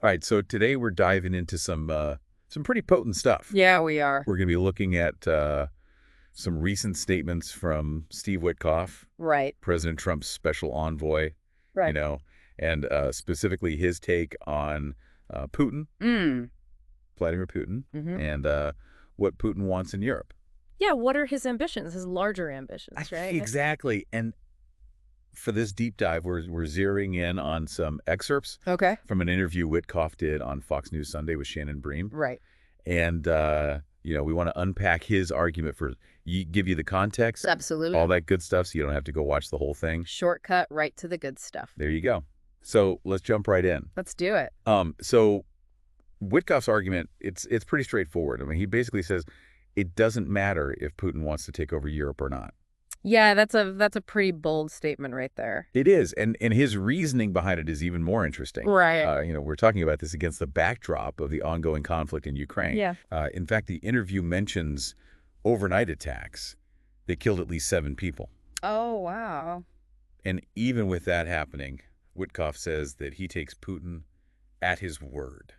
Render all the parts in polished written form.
All right, so today we're diving into some pretty potent stuff. Yeah, we are. We're going to be looking at some recent statements from Steve Witkoff, Right. President Trump's special envoy, Right. and specifically his take on Putin, Vladimir Putin, and what Putin wants in Europe. Yeah, what are his ambitions, his larger ambitions, right? Exactly. And for this deep dive, we're zeroing in on some excerpts from an interview Witkoff did on Fox News Sunday with Shannon Bream. Right. And, we want to unpack his argument give you the context. Absolutely. All that good stuff so you don't have to go watch the whole thing. Shortcut right to the good stuff. There you go. So let's jump right in. Let's do it. So Witkoff's argument, it's pretty straightforward. I mean, he basically says it doesn't matter if Putin wants to take over Europe or not. Yeah, that's a pretty bold statement right there. It is, and his reasoning behind it is even more interesting. Right. We're talking about this against the backdrop of the ongoing conflict in Ukraine. Yeah. In fact, the interview mentions overnight attacks. They killed at least 7 people. Oh, wow. And even with that happening, Witkoff says that he takes Putin at his word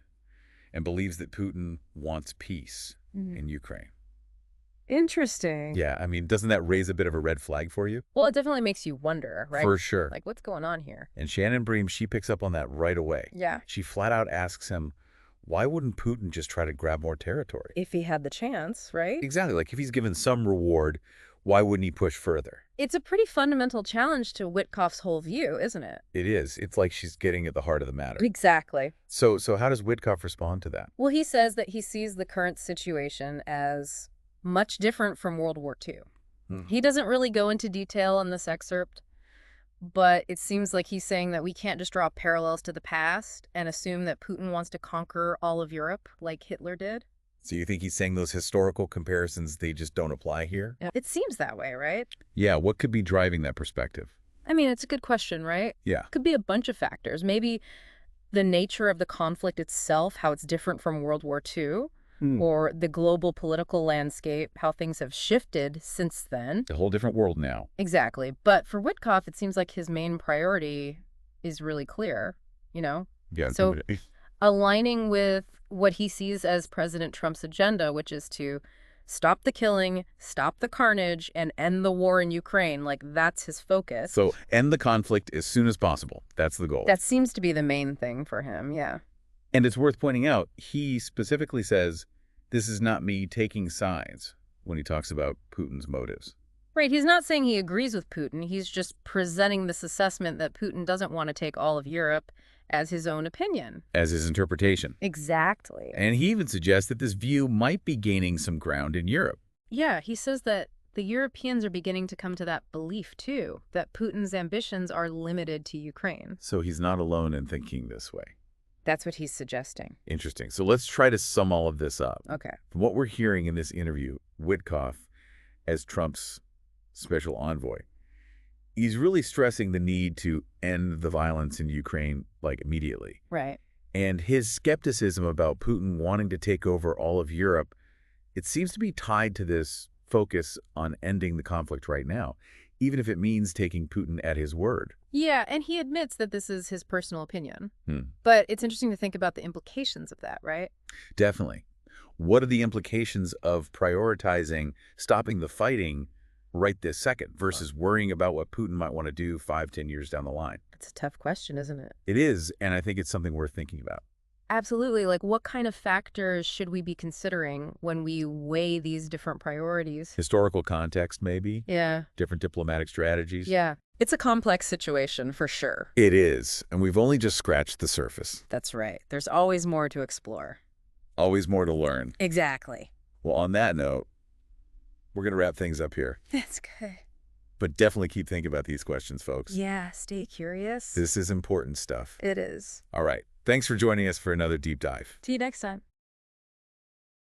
and believes that Putin wants peace in Ukraine. Interesting. Yeah, I mean, doesn't that raise a bit of a red flag for you? Well, it definitely makes you wonder, right? For sure. Like, what's going on here? And Shannon Bream, she picks up on that right away. Yeah. She flat out asks him, why wouldn't Putin just try to grab more territory? If he had the chance, right? Exactly. Like, if he's given some reward, why wouldn't he push further? It's a pretty fundamental challenge to Witkoff's whole view, isn't it? It is. It's like she's getting at the heart of the matter. Exactly. So how does Witkoff respond to that? Well, he says that he sees the current situation as much different from World War II. He doesn't really go into detail in this excerpt, but it seems like he's saying that we can't just draw parallels to the past and assume that Putin wants to conquer all of Europe like Hitler did. So you think he's saying those historical comparisons, they just don't apply here? It seems that way, right? Yeah, what could be driving that perspective? I mean, it's a good question, right? Yeah. Could be a bunch of factors. Maybe the nature of the conflict itself, how it's different from World War II. Or the global political landscape, how things have shifted since then. A whole different world now. Exactly. But for Witkoff, it seems like his main priority is really clear, Yeah. So aligning with what he sees as President Trump's agenda, which is to stop the killing, stop the carnage, and end the war in Ukraine, like that's his focus. So end the conflict as soon as possible. That's the goal. That seems to be the main thing for him, yeah. And it's worth pointing out, he specifically says, this is not me taking sides when he talks about Putin's motives. Right. He's not saying he agrees with Putin. He's just presenting this assessment that Putin doesn't want to take all of Europe as his own opinion. As his interpretation. Exactly. And he even suggests that this view might be gaining some ground in Europe. Yeah, he says that the Europeans are beginning to come to that belief, too, that Putin's ambitions are limited to Ukraine. So he's not alone in thinking this way. That's what he's suggesting. Interesting. So let's try to sum all of this up. Okay. From what we're hearing in this interview, Witkoff, as Trump's special envoy, he's really stressing the need to end the violence in Ukraine, like, immediately. Right. And his skepticism about Putin wanting to take over all of Europe, it seems to be tied to this focus on ending the conflict right now, even if it means taking Putin at his word. Yeah, and he admits that this is his personal opinion. But it's interesting to think about the implications of that, right? Definitely. What are the implications of prioritizing stopping the fighting right this second versus worrying about what Putin might want to do 5-10 years down the line? It's a tough question, isn't it? It is, and I think it's something worth thinking about. Absolutely. Like, what kind of factors should we be considering when we weigh these different priorities? Historical context, maybe? Yeah. Different diplomatic strategies? Yeah. It's a complex situation, for sure. It is, and we've only just scratched the surface. That's right. There's always more to explore. Always more to learn. Exactly. Well, on that note, we're going to wrap things up here. That's good. But definitely keep thinking about these questions, folks. Yeah, stay curious. This is important stuff. It is. All right. Thanks for joining us for another deep dive. See you next time.